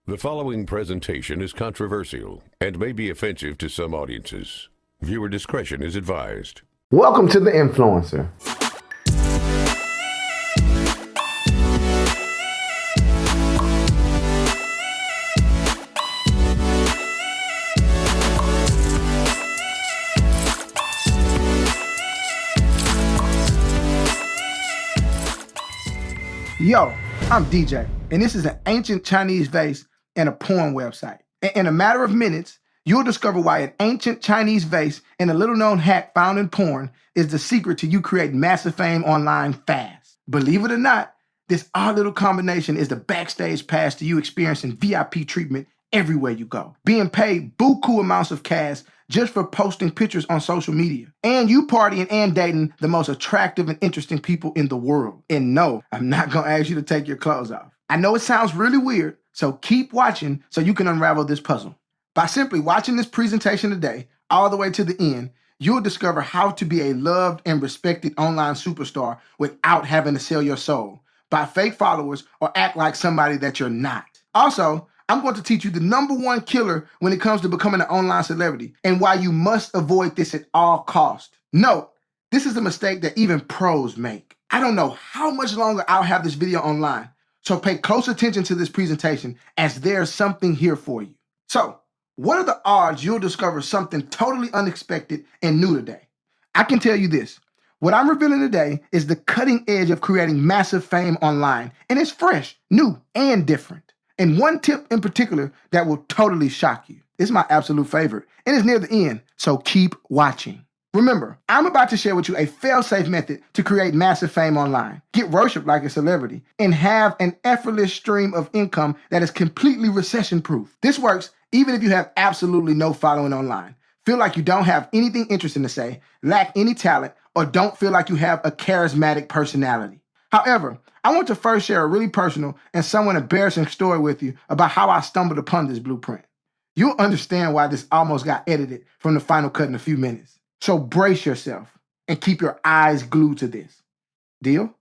The following presentation is controversial and may be offensive to some audiences. Viewer discretion is advised. Welcome to The Influencer. Yo, I'm DJ, and this is an ancient Chinese vase and a porn website. In a matter of minutes, you'll discover why an ancient Chinese vase and a little-known hack found in porn is the secret to you creating massive fame online fast. Believe it or not, this odd little combination is the backstage pass to you experiencing VIP treatment everywhere you go. Being paid buku amounts of cash just for posting pictures on social media. And you partying and dating the most attractive and interesting people in the world. And no, I'm not gonna ask you to take your clothes off. I know it sounds really weird, so keep watching so you can unravel this puzzle. By simply watching this presentation today, all the way to the end, you'll discover how to be a loved and respected online superstar without having to sell your soul, buy fake followers, or act like somebody that you're not. Also, I'm going to teach you the #1 killer when it comes to becoming an online celebrity and why you must avoid this at all costs. Note, this is a mistake that even pros make. I don't know how much longer I'll have this video online, so pay close attention to this presentation as there's something here for you. So, what are the odds you'll discover something totally unexpected and new today? I can tell you this. What I'm revealing today is the cutting edge of creating massive fame online, and it's fresh, new, and different. And one tip in particular that will totally shock you. It's my absolute favorite, and it's near the end, so keep watching. Remember, I'm about to share with you a fail-safe method to create massive fame online, get worshiped like a celebrity, and have an effortless stream of income that is completely recession-proof. This works even if you have absolutely no following online, feel like you don't have anything interesting to say, lack any talent, or don't feel like you have a charismatic personality. However, I want to first share a really personal and somewhat embarrassing story with you about how I stumbled upon this blueprint. You'll understand why this almost got edited from the final cut in a few minutes. So brace yourself and keep your eyes glued to this. Deal?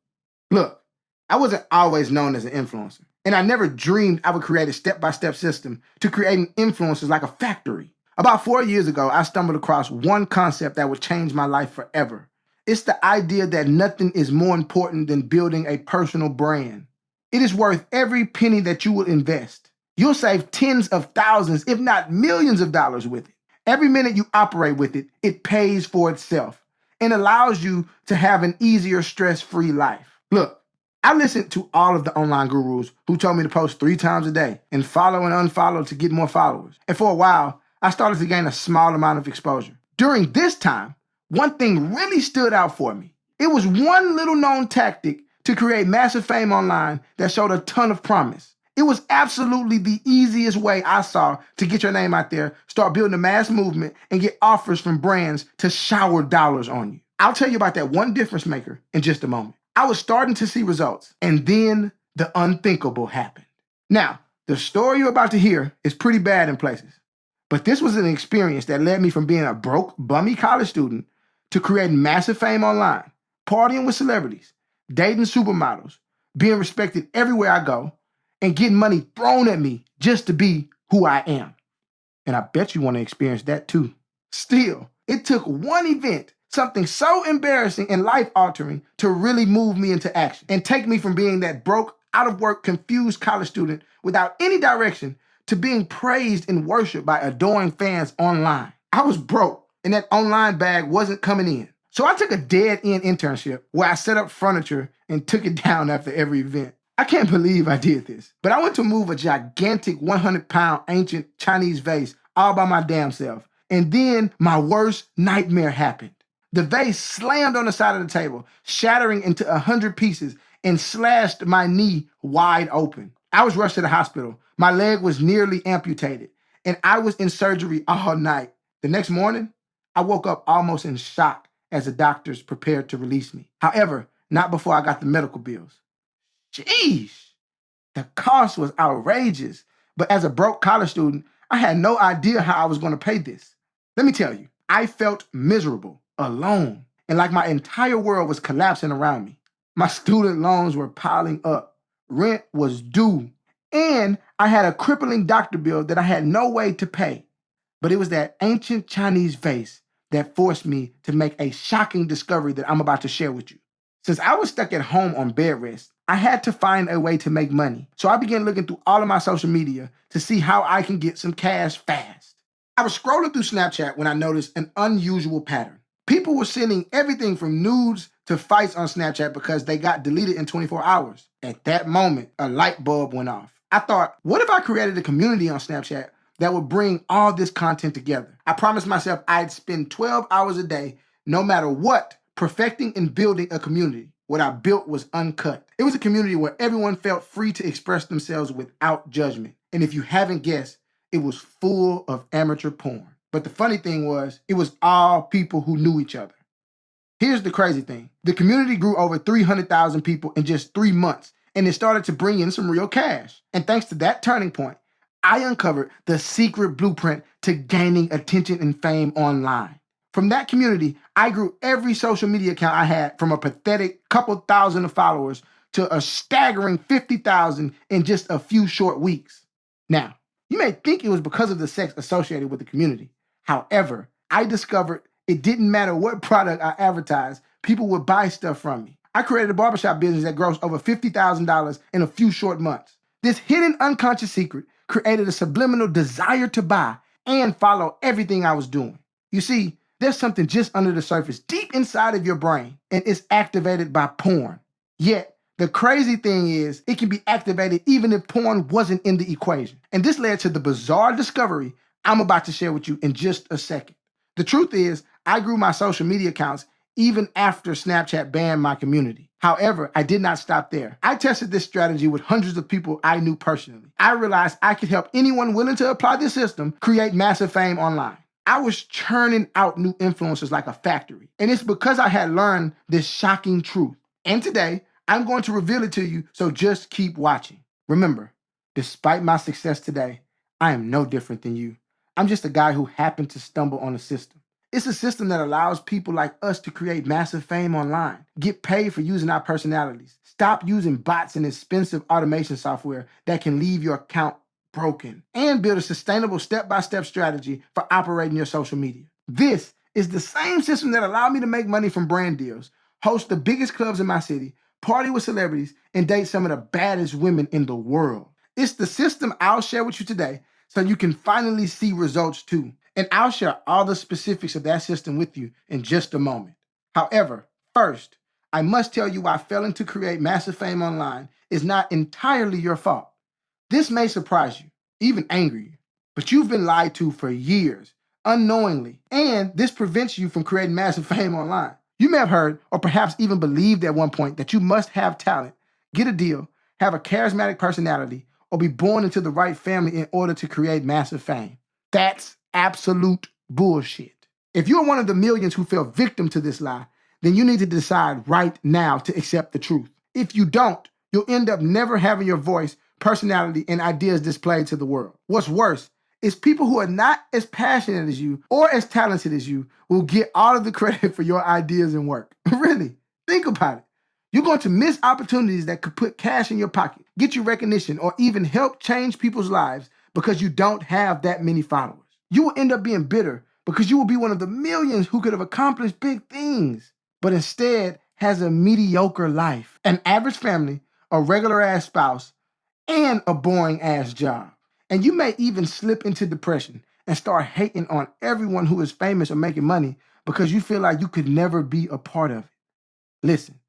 Look, I wasn't always known as an influencer, and I never dreamed I would create a step-by-step system to creating influencers like a factory. About 4 years ago, I stumbled across one concept that would change my life forever. It's the idea that nothing is more important than building a personal brand. It is worth every penny that you will invest. You'll save tens of thousands, if not millions of dollars with it. Every minute you operate with it, it pays for itself and allows you to have an easier, stress-free life. Look, I listened to all of the online gurus who told me to post 3 times a day and follow and unfollow to get more followers. And for a while, I started to gain a small amount of exposure. During this time, one thing really stood out for me. It was one little known tactic to create massive fame online that showed a ton of promise. It was absolutely the easiest way I saw to get your name out there, start building a mass movement, and get offers from brands to shower dollars on you. I'll tell you about that one difference maker in just a moment. I was starting to see results, and then the unthinkable happened. Now, the story you're about to hear is pretty bad in places, but this was an experience that led me from being a broke, bummy college student to creating massive fame online, partying with celebrities, dating supermodels, being respected everywhere I go, and getting money thrown at me just to be who I am. And I bet you want to experience that too. Still, it took one event, something so embarrassing and life-altering, to really move me into action and take me from being that broke, out-of-work, confused college student without any direction to being praised and worshiped by adoring fans online. I was broke, and that online bag wasn't coming in. So I took a dead-end internship where I set up furniture and took it down after every event. I can't believe I did this, but I went to move a gigantic 100-pound ancient Chinese vase all by my damn self. And then my worst nightmare happened. The vase slammed on the side of the table, shattering into 100 pieces and slashed my knee wide open. I was rushed to the hospital. My leg was nearly amputated, and I was in surgery all night. The next morning, I woke up almost in shock as the doctors prepared to release me. However, not before I got the medical bills. Jeez, the cost was outrageous. But as a broke college student, I had no idea how I was going to pay this. Let me tell you, I felt miserable, alone, and like my entire world was collapsing around me. My student loans were piling up. Rent was due. And I had a crippling doctor bill that I had no way to pay. But it was that ancient Chinese vase that forced me to make a shocking discovery that I'm about to share with you. Since I was stuck at home on bed rest, I had to find a way to make money. So I began looking through all of my social media to see how I can get some cash fast. I was scrolling through Snapchat when I noticed an unusual pattern. People were sending everything from nudes to fights on Snapchat because they got deleted in 24 hours. At that moment, a light bulb went off. I thought, what if I created a community on Snapchat that would bring all this content together? I promised myself I'd spend 12 hours a day, no matter what, perfecting and building a community. What I built was uncut. It was a community where everyone felt free to express themselves without judgment. And if you haven't guessed, it was full of amateur porn. But the funny thing was, it was all people who knew each other. Here's the crazy thing. The community grew over 300,000 people in just 3 months, and it started to bring in some real cash. And thanks to that turning point, I uncovered the secret blueprint to gaining attention and fame online. From that community, I grew every social media account I had from a pathetic couple thousand of followers to a staggering 50,000 in just a few short weeks. Now, you may think it was because of the sex associated with the community. However, I discovered it didn't matter what product I advertised, people would buy stuff from me. I created a barbershop business that grossed over $50,000 in a few short months. This hidden unconscious secret created a subliminal desire to buy and follow everything I was doing. You see, there's something just under the surface, deep inside of your brain, and it's activated by porn. Yet, the crazy thing is, it can be activated even if porn wasn't in the equation. And this led to the bizarre discovery I'm about to share with you in just a second. The truth is, I grew my social media accounts even after Snapchat banned my community. However, I did not stop there. I tested this strategy with hundreds of people I knew personally. I realized I could help anyone willing to apply this system create massive fame online. I was churning out new influencers like a factory. And it's because I had learned this shocking truth. And today, I'm going to reveal it to you, so just keep watching. Remember, despite my success today, I am no different than you. I'm just a guy who happened to stumble on a system. It's a system that allows people like us to create massive fame online, get paid for using our personalities, stop using bots and expensive automation software that can leave your account broken, and build a sustainable step-by-step strategy for operating your social media. This is the same system that allowed me to make money from brand deals, host the biggest clubs in my city, party with celebrities, and date some of the baddest women in the world. It's the system I'll share with you today so you can finally see results too. And I'll share all the specifics of that system with you in just a moment. However, first, I must tell you why failing to create massive fame online is not entirely your fault. This may surprise you, even anger you, but you've been lied to for years, unknowingly, and this prevents you from creating massive fame online. You may have heard, or perhaps even believed at one point, that you must have talent, get a deal, have a charismatic personality, or be born into the right family in order to create massive fame. That's absolute bullshit. If you're one of the millions who fell victim to this lie, then you need to decide right now to accept the truth. If you don't, you'll end up never having your voice, personality, and ideas displayed to the world. What's worse is people who are not as passionate as you or as talented as you will get all of the credit for your ideas and work. Really, think about it. You're going to miss opportunities that could put cash in your pocket, get you recognition, or even help change people's lives because you don't have that many followers. You will end up being bitter because you will be one of the millions who could have accomplished big things, but instead has a mediocre life, an average family, a regular-ass spouse, and a boring-ass job. And you may even slip into depression and start hating on everyone who is famous or making money because you feel like you could never be a part of it. Listen,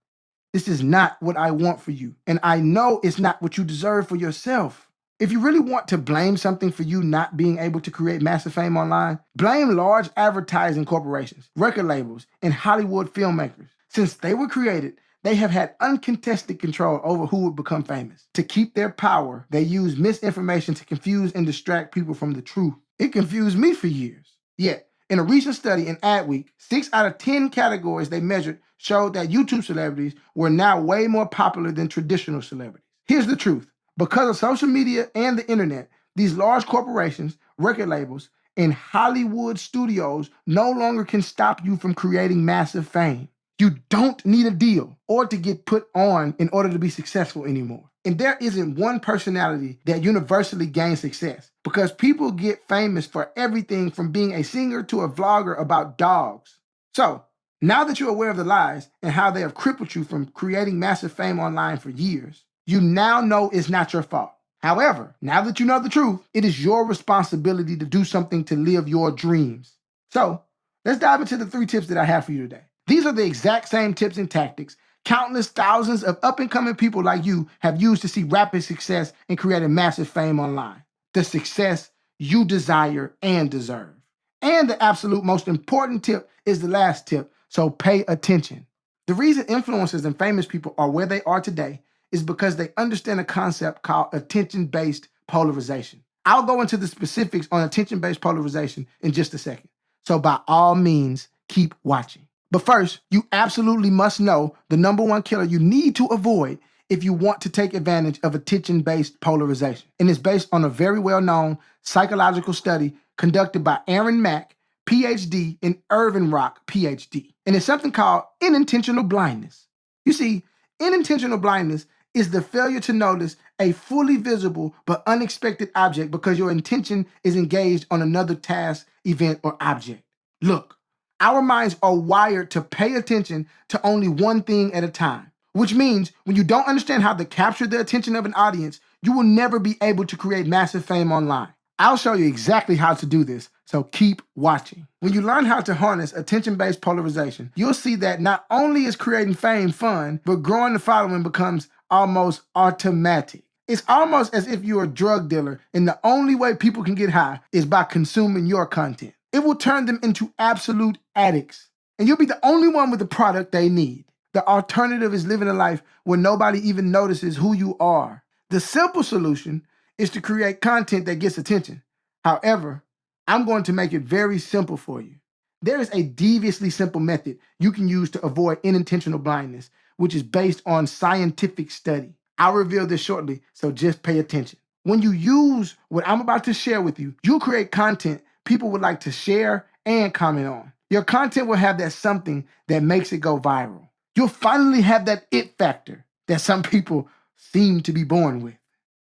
this is not what I want for you, and I know it's not what you deserve for yourself. If you really want to blame something for you not being able to create massive fame online, blame large advertising corporations, record labels, and Hollywood filmmakers. Since they were created, they have had uncontested control over who would become famous. To keep their power, they use misinformation to confuse and distract people from the truth. It confused me for years. Yet, in a recent study in Adweek, 6 out of 10 categories they measured showed that YouTube celebrities were now way more popular than traditional celebrities. Here's the truth. Because of social media and the internet, these large corporations, record labels, and Hollywood studios no longer can stop you from creating massive fame. You don't need a deal or to get put on in order to be successful anymore. And there isn't one personality that universally gains success because people get famous for everything from being a singer to a vlogger about dogs. So, now that you're aware of the lies and how they have crippled you from creating massive fame online for years, you now know it's not your fault. However, now that you know the truth, it is your responsibility to do something to live your dreams. So, let's dive into the 3 tips that I have for you today. These are the exact same tips and tactics countless thousands of up-and-coming people like you have used to see rapid success and create a massive fame online. The success you desire and deserve. And the absolute most important tip is the last tip, so pay attention. The reason influencers and famous people are where they are today is because they understand a concept called attention-based polarization. I'll go into the specifics on attention-based polarization in just a second. So by all means, keep watching. But first, you absolutely must know the number one killer you need to avoid if you want to take advantage of attention-based polarization. And it's based on a very well-known psychological study conducted by Aaron Mack, PhD, and Irvin Rock, PhD. And it's something called unintentional blindness. You see, unintentional blindness is the failure to notice a fully visible but unexpected object because your intention is engaged on another task, event, or object. Look, our minds are wired to pay attention to only one thing at a time, which means when you don't understand how to capture the attention of an audience, you will never be able to create massive fame online. I'll show you exactly how to do this, so keep watching. When you learn how to harness attention-based polarization, you'll see that not only is creating fame fun, but growing the following becomes almost automatic. It's almost as if you're a drug dealer and the only way people can get high is by consuming your content. It will turn them into absolute addicts, and you'll be the only one with the product they need. The alternative is living a life where nobody even notices who you are. The simple solution is to create content that gets attention. However, I'm going to make it very simple for you. There is a deviously simple method you can use to avoid unintentional blindness, which is based on scientific study. I'll reveal this shortly, so just pay attention. When you use what I'm about to share with you, you'll create content people would like to share and comment on. Your content will have that something that makes it go viral. You'll finally have that it factor that some people seem to be born with.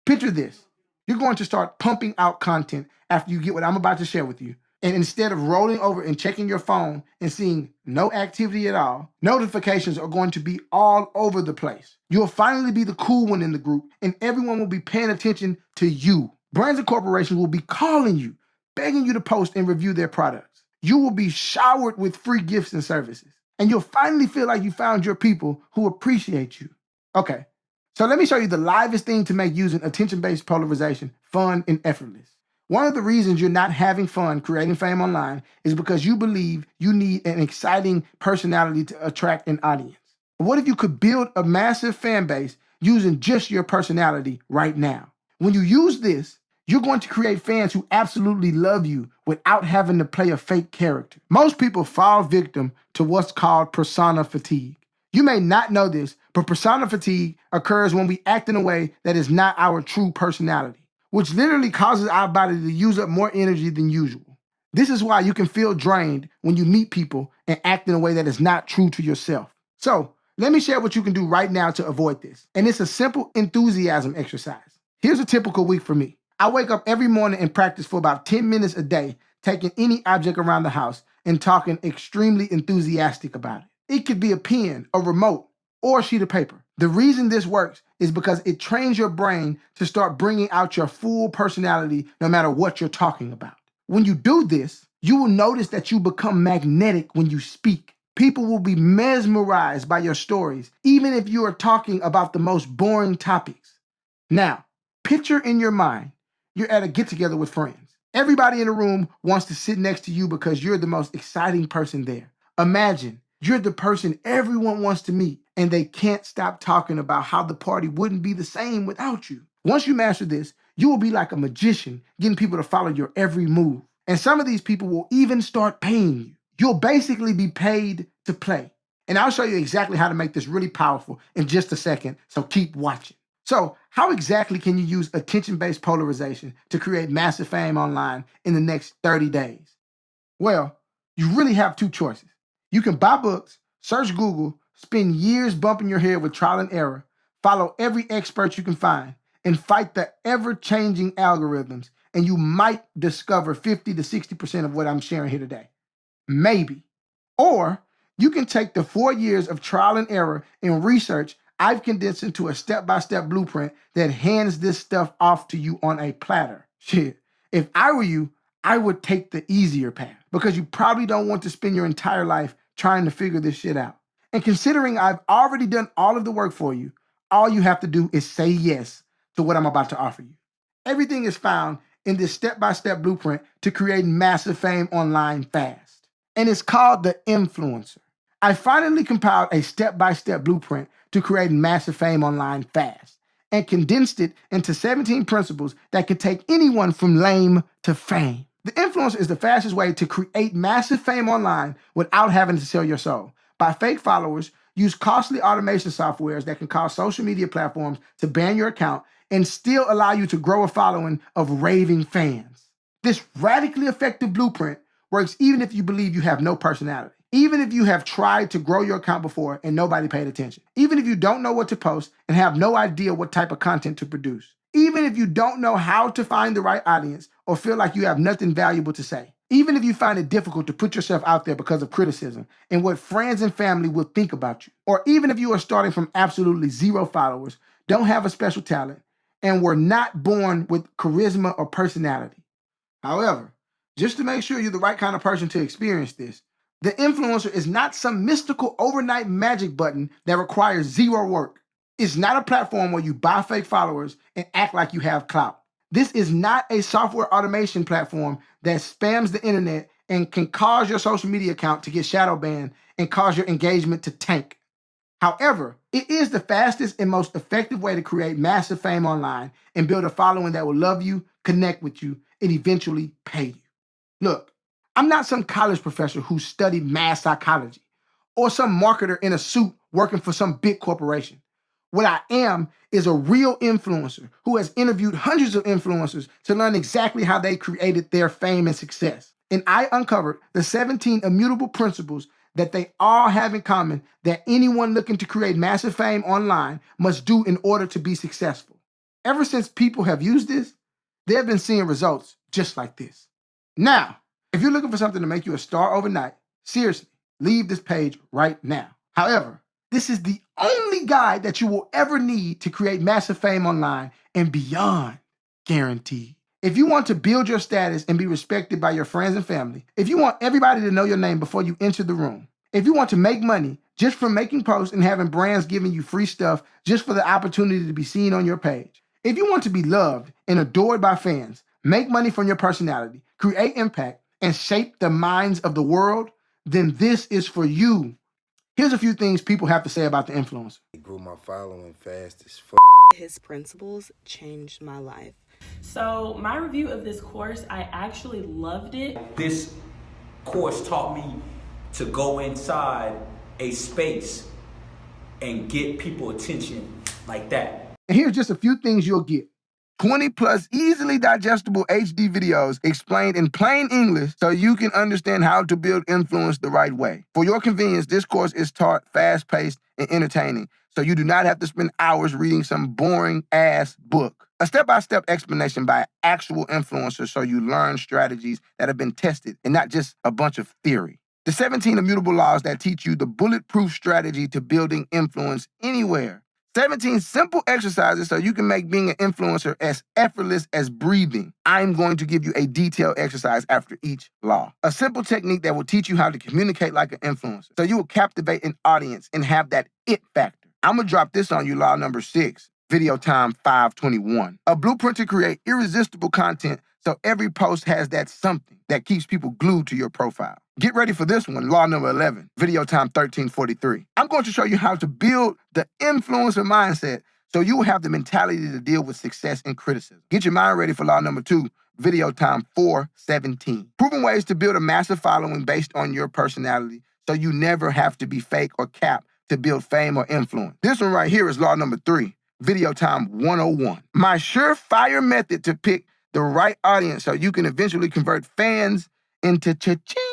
Picture this. You're going to start pumping out content after you get what I'm about to share with you. And instead of rolling over and checking your phone and seeing no activity at all, notifications are going to be all over the place. You'll finally be the cool one in the group, and everyone will be paying attention to you. Brands and corporations will be calling you, begging you to post and review their products. You will be showered with free gifts and services. And you'll finally feel like you found your people who appreciate you. Okay, so let me show you the livest thing to make using attention-based polarization fun and effortless. One of the reasons you're not having fun creating fame online is because you believe you need an exciting personality to attract an audience. But what if you could build a massive fan base using just your personality right now? When you use this, you're going to create fans who absolutely love you without having to play a fake character. Most people fall victim to what's called persona fatigue. You may not know this, but persona fatigue occurs when we act in a way that is not our true personality, which literally causes our body to use up more energy than usual. This is why you can feel drained when you meet people and act in a way that is not true to yourself. So, let me share what you can do right now to avoid this. And it's a simple enthusiasm exercise. Here's a typical week for me. I wake up every morning and practice for about 10 minutes a day, taking any object around the house and talking extremely enthusiastic about it. It could be a pen, a remote, or a sheet of paper. The reason this works is because it trains your brain to start bringing out your full personality no matter what you're talking about. When you do this, you will notice that you become magnetic when you speak. People will be mesmerized by your stories, even if you are talking about the most boring topics. Now, picture in your mind, you're at a get-together with friends. Everybody in the room wants to sit next to you because you're the most exciting person there. Imagine you're the person everyone wants to meet, and they can't stop talking about how the party wouldn't be the same without you. Once you master this, you will be like a magician, getting people to follow your every move. And some of these people will even start paying you. You'll basically be paid to play. And I'll show you exactly how to make this really powerful in just a second, so keep watching. So, how exactly can you use attention-based polarization to create massive fame online in the next 30 days? Well, you really have 2 choices. You can buy books, search Google, spend years bumping your head with trial and error, Follow every expert you can find and fight the ever-changing algorithms, and you might discover 50 to 60% of what I'm sharing here today. Maybe. Or you can take the 4 years of trial and error and research I've condensed into a step-by-step blueprint that hands this stuff off to you on a platter. Shit, if I were you, I would take the easier path because you probably don't want to spend your entire life trying to figure this shit out. And considering I've already done all of the work for you, all you have to do is say yes to what I'm about to offer you. Everything is found in this step-by-step blueprint to create massive fame online fast. And it's called the Influencer. I finally compiled a step-by-step blueprint to create massive fame online fast and condensed it into 17 principles that can take anyone from lame to fame. The Influencer is the fastest way to create massive fame online without having to sell your soul. Buy fake followers, use costly automation softwares that can cause social media platforms to ban your account and still allow you to grow a following of raving fans. This radically effective blueprint works even if you believe you have no personality. Even if you have tried to grow your account before and nobody paid attention. Even if you don't know what to post and have no idea what type of content to produce. Even if you don't know how to find the right audience or feel like you have nothing valuable to say. Even if you find it difficult to put yourself out there because of criticism and what friends and family will think about you. Or even if you are starting from absolutely zero followers, don't have a special talent, and were not born with charisma or personality. However, just to make sure you're the right kind of person to experience this, the Influencer is not some mystical overnight magic button that requires zero work. It's not a platform where you buy fake followers and act like you have clout. This is not a software automation platform that spams the internet and can cause your social media account to get shadow banned and cause your engagement to tank. However, it is the fastest and most effective way to create massive fame online and build a following that will love you, connect with you, and eventually pay you. Look, I'm not some college professor who studied mass psychology or some marketer in a suit working for some big corporation. What I am is a real influencer who has interviewed hundreds of influencers to learn exactly how they created their fame and success. And I uncovered the 17 immutable principles that they all have in common that anyone looking to create massive fame online must do in order to be successful. Ever since people have used this, they have been seeing results just like this. Now, if you're looking for something to make you a star overnight, seriously, leave this page right now. However, this is the only guide that you will ever need to create massive fame online and beyond, guaranteed. If you want to build your status and be respected by your friends and family, if you want everybody to know your name before you enter the room, if you want to make money just from making posts and having brands giving you free stuff just for the opportunity to be seen on your page, if you want to be loved and adored by fans, make money from your personality, create impact, and shape the minds of the world, then this is for you. Here's a few things people have to say about the Influencer. It grew my following fast as f. His principles changed my life. So my review of this course, I actually loved it. This course taught me to go inside a space and get people attention like that. And here's just a few things you'll get. 20 plus easily digestible HD videos explained in plain English so you can understand how to build influence the right way. For your convenience, this course is taught fast-paced and entertaining, so you do not have to spend hours reading some boring-ass book. A step-by-step explanation by an actual influencer so you learn strategies that have been tested and not just a bunch of theory. The 17 immutable laws that teach you the bulletproof strategy to building influence anywhere. 17 simple exercises so you can make being an influencer as effortless as breathing. I'm going to give you a detailed exercise after each law. A simple technique that will teach you how to communicate like an influencer so you will captivate an audience and have that it factor. I'm going to drop this on you, law number 6, video time 521. A blueprint to create irresistible content so every post has that something that keeps people glued to your profile. Get ready for this one, law number 11, video time 1343. I'm going to show you how to build the influencer mindset so you will have the mentality to deal with success and criticism. Get your mind ready for law number 2, video time 417. Proven ways to build a massive following based on your personality so you never have to be fake or cap to build fame or influence. This one right here is law number 3, video time 101. My surefire method to pick the right audience so you can eventually convert fans into cha-ching.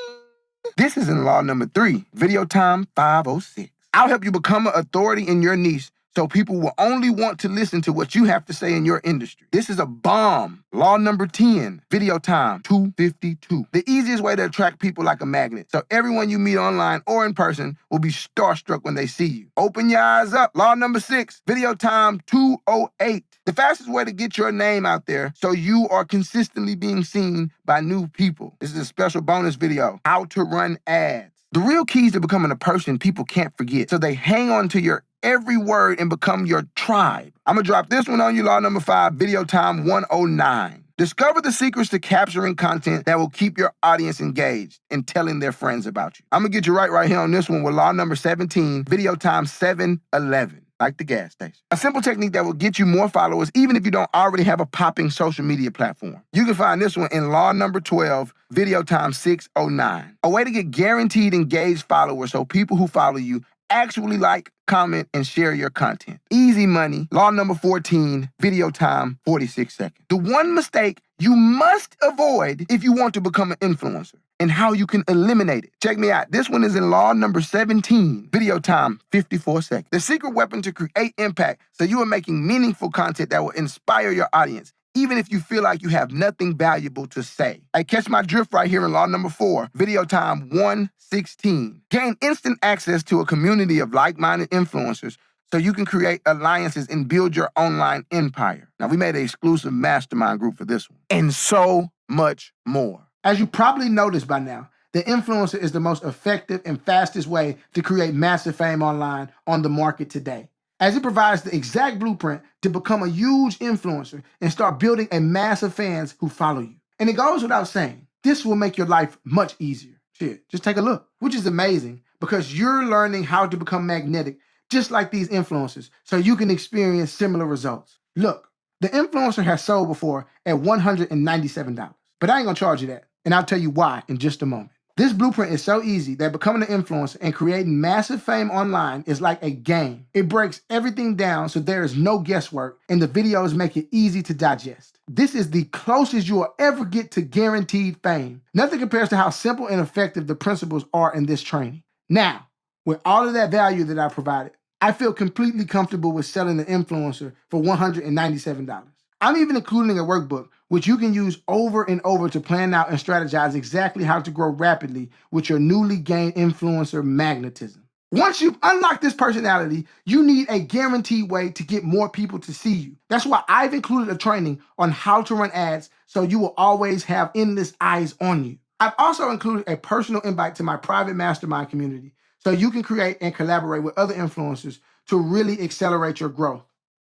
This is in law number 3, video time 506. I'll help you become an authority in your niche So people will only want to listen to what you have to say in your industry. This is a bomb. Law number 10, video time 252. The easiest way to attract people like a magnet. So everyone you meet online or in person will be starstruck when they see you. Open your eyes up. Law number 6, video time 208. The fastest way to get your name out there so you are consistently being seen by new people. This is a special bonus video, how to run ads. The real keys to becoming a person people can't forget, so they hang on to your every word and become your tribe. I'm gonna drop this one on you, law number 5, video time 109. Discover the secrets to capturing content that will keep your audience engaged and telling their friends about you. I'm gonna get you right here on this one with law number 17, video time 711. Like the gas station. A simple technique that will get you more followers even if you don't already have a popping social media platform. You can find this one in law number 12, video time 609. A way to get guaranteed engaged followers so people who follow you actually like, comment, and share your content. Easy money. Law number 14, video time 46 seconds. The one mistake you must avoid if you want to become an influencer and how you can eliminate it. Check me out. This one is in law number 17, video time 54 seconds. The secret weapon to create impact so you are making meaningful content that will inspire your audience, even if you feel like you have nothing valuable to say. Hey, catch my drift right here in law number 4, video time 116. Gain instant access to a community of like-minded influencers so you can create alliances and build your online empire. Now, we made an exclusive mastermind group for this one. And so much more. As you probably noticed by now, the influencer is the most effective and fastest way to create massive fame online on the market today, as it provides the exact blueprint to become a huge influencer and start building a mass of fans who follow you. And it goes without saying, this will make your life much easier. Shit, just take a look, which is amazing because you're learning how to become magnetic just like these influencers so you can experience similar results. Look, the influencer has sold before at $197, but I ain't gonna charge you that. And I'll tell you why in just a moment. This blueprint is so easy that becoming an influencer and creating massive fame online is like a game. It breaks everything down so there is no guesswork and the videos make it easy to digest. This is the closest you will ever get to guaranteed fame. Nothing compares to how simple and effective the principles are in this training. Now, with all of that value that I provided, I feel completely comfortable with selling the influencer for $197. I'm even including a workbook, which you can use over and over to plan out and strategize exactly how to grow rapidly with your newly gained influencer magnetism. Once you've unlocked this personality, you need a guaranteed way to get more people to see you. That's why I've included a training on how to run ads so you will always have endless eyes on you. I've also included a personal invite to my private mastermind community so you can create and collaborate with other influencers to really accelerate your growth.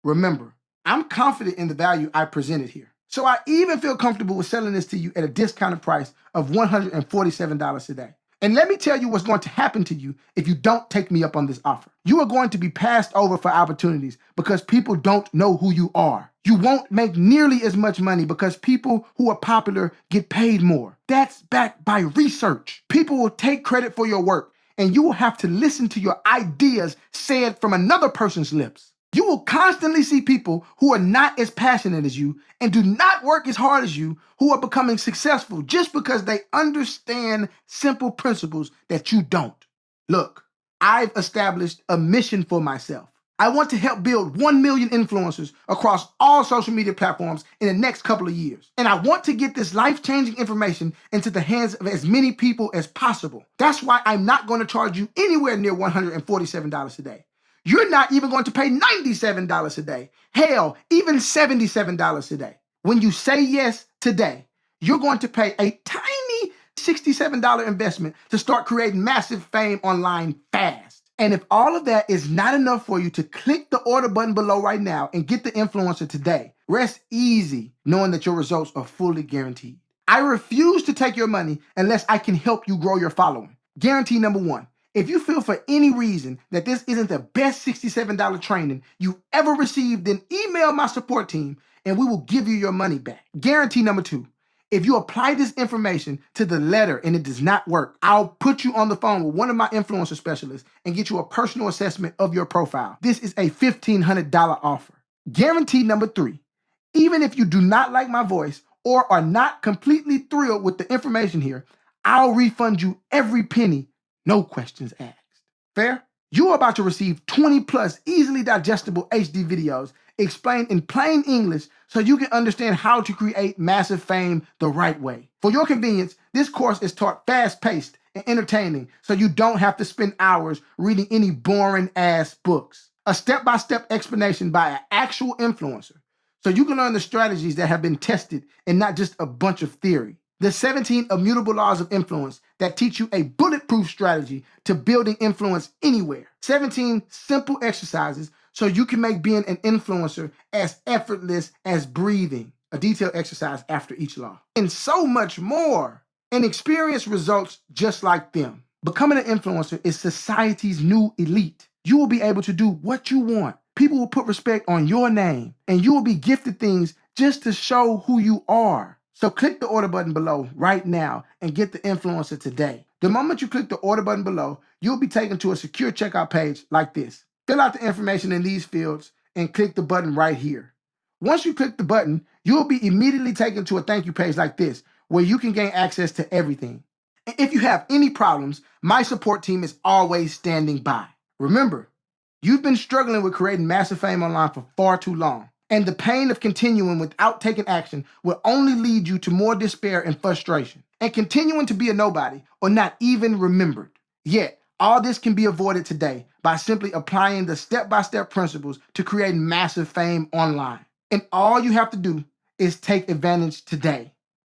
Remember, I'm confident in the value I presented here. So I even feel comfortable with selling this to you at a discounted price of $147 today. And let me tell you what's going to happen to you if you don't take me up on this offer. You are going to be passed over for opportunities because people don't know who you are. You won't make nearly as much money because people who are popular get paid more. That's backed by research. People will take credit for your work, and you will have to listen to your ideas said from another person's lips. You will constantly see people who are not as passionate as you and do not work as hard as you who are becoming successful just because they understand simple principles that you don't. Look, I've established a mission for myself. I want to help build 1 million influencers across all social media platforms in the next couple of years. And I want to get this life-changing information into the hands of as many people as possible. That's why I'm not going to charge you anywhere near $147 a day. You're not even going to pay $97 a day. Hell, even $77 a day. When you say yes today, you're going to pay a tiny $67 investment to start creating massive fame online fast. And if all of that is not enough for you to click the order button below right now and get the influencer today, rest easy knowing that your results are fully guaranteed. I refuse to take your money unless I can help you grow your following. Guarantee number 1. If you feel for any reason that this isn't the best $67 training you ever received, then email my support team and we will give you your money back. Guarantee number 2, if you apply this information to the letter and it does not work, I'll put you on the phone with one of my influencer specialists and get you a personal assessment of your profile. This is a $1,500 offer. Guarantee number 3, even if you do not like my voice or are not completely thrilled with the information here, I'll refund you every penny. No questions asked. Fair? You are about to receive 20 plus easily digestible HD videos explained in plain English so you can understand how to create massive fame the right way. For your convenience, this course is taught fast-paced and entertaining so you don't have to spend hours reading any boring ass books. A step-by-step explanation by an actual influencer so you can learn the strategies that have been tested and not just a bunch of theory. The 17 immutable laws of influence that teach you a bulletproof strategy to building influence anywhere. 17 simple exercises so you can make being an influencer as effortless as breathing. A detailed exercise after each law. And so much more. And experience results just like them. Becoming an influencer is society's new elite. You will be able to do what you want. People will put respect on your name, and you will be gifted things just to show who you are. So click the order button below right now and get the influencer today. The moment you click the order button below, you'll be taken to a secure checkout page like this. Fill out the information in these fields and click the button right here. Once you click the button, you'll be immediately taken to a thank you page like this, where you can gain access to everything. And if you have any problems, my support team is always standing by. Remember, you've been struggling with creating massive fame online for far too long. And the pain of continuing without taking action will only lead you to more despair and frustration, and continuing to be a nobody or not even remembered. Yet, all this can be avoided today by simply applying the step-by-step principles to create massive fame online. And all you have to do is take advantage today.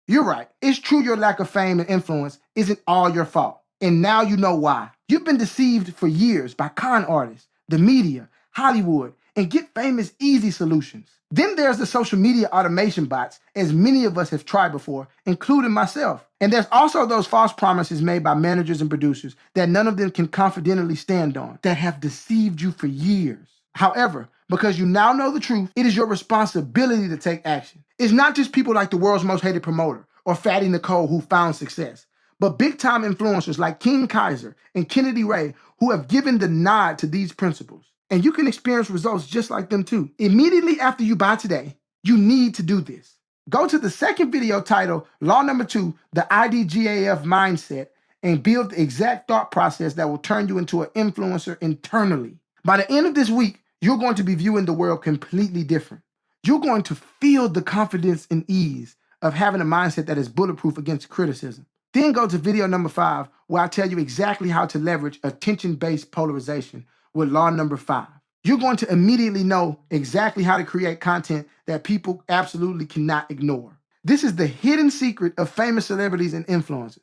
You're right. It's true your lack of fame and influence isn't all your fault. And now you know why. You've been deceived for years by con artists, the media, Hollywood, and get famous easy solutions. Then there's the social media automation bots, as many of us have tried before, including myself. And there's also those false promises made by managers and producers that none of them can confidently stand on, that have deceived you for years. However, because you now know the truth, it is your responsibility to take action. It's not just people like the world's most hated promoter or Fatty Nicole who found success, but big-time influencers like King Kaiser and Kennedy Ray who have given the nod to these principles. And you can experience results just like them too. Immediately after you buy today, you need to do this. Go to the second video titled Law Number 2, the IDGAF Mindset, and build the exact thought process that will turn you into an influencer internally. By the end of this week, you're going to be viewing the world completely different. You're going to feel the confidence and ease of having a mindset that is bulletproof against criticism. Then go to video number 5, where I tell you exactly how to leverage attention-based polarization with law number 5. You're going to immediately know exactly how to create content that people absolutely cannot ignore. This is the hidden secret of famous celebrities and influencers.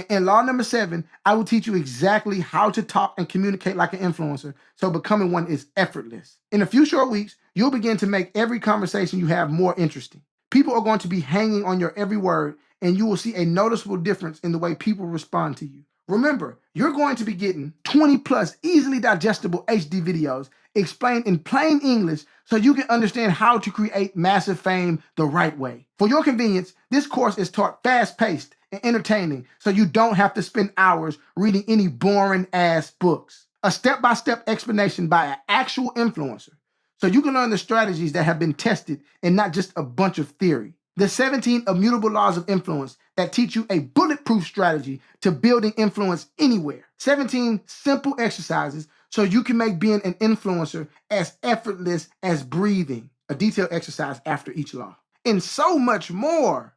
In law number 7, I will teach you exactly how to talk and communicate like an influencer, so becoming one is effortless. In a few short weeks, you'll begin to make every conversation you have more interesting. People are going to be hanging on your every word, and you will see a noticeable difference in the way people respond to you. Remember, you're going to be getting 20 plus easily digestible HD videos explained in plain English so you can understand how to create massive fame the right way. For your convenience, this course is taught fast-paced and entertaining so you don't have to spend hours reading any boring ass books. A step-by-step explanation by an actual influencer so you can learn the strategies that have been tested and not just a bunch of theory. The 17 immutable laws of influence that teach you a bulletproof strategy to building influence anywhere. 17 simple exercises so you can make being an influencer as effortless as breathing. A detailed exercise after each law. And so much more.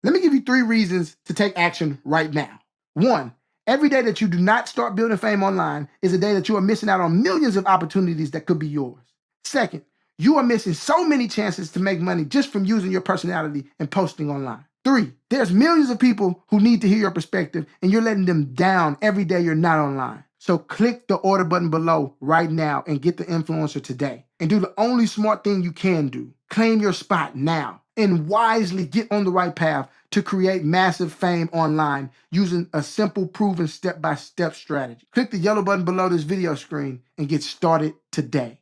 Let me give you 3 reasons to take action right now. 1, every day that you do not start building fame online is a day that you are missing out on millions of opportunities that could be yours. 2nd, you are missing so many chances to make money just from using your personality and posting online. 3, there's millions of people who need to hear your perspective and you're letting them down every day you're not online. So click the order button below right now and get the influencer today. And do the only smart thing you can do. Claim your spot now and wisely get on the right path to create massive fame online using a simple, proven step-by-step strategy. Click the yellow button below this video screen and get started today.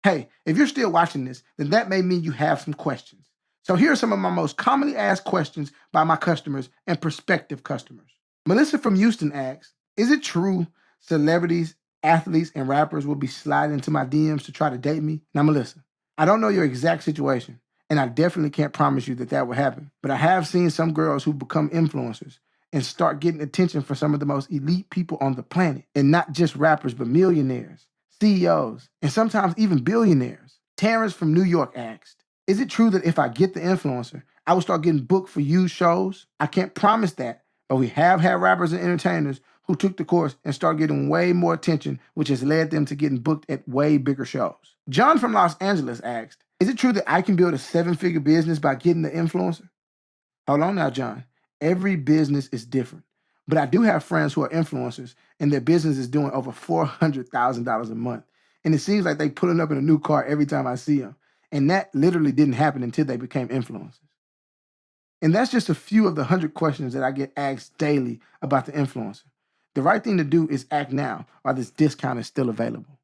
Hey, if you're still watching this, then that may mean you have some questions. So here are some of my most commonly asked questions by my customers and prospective customers. Melissa from Houston asks, is it true celebrities, athletes, and rappers will be sliding into my DMs to try to date me? Now, Melissa, I don't know your exact situation, and I definitely can't promise you that that will happen. But I have seen some girls who become influencers and start getting attention from some of the most elite people on the planet? And not just rappers, but millionaires, CEOs, and sometimes even billionaires. Terrence from New York asked, is it true that if I get the influencer, I will start getting booked for huge shows? I can't promise that, but we have had rappers and entertainers who took the course and started getting way more attention, which has led them to getting booked at way bigger shows. John from Los Angeles asked, is it true that I can build a 7-figure business by getting the influencer? Hold on now, John. Every business is different. But I do have friends who are influencers and their business is doing over $400,000 a month. And it seems like they pulling up in a new car every time I see them. And that literally didn't happen until they became influencers. And that's just a few of the 100 questions that I get asked daily about the influencer. The right thing to do is act now while this discount is still available.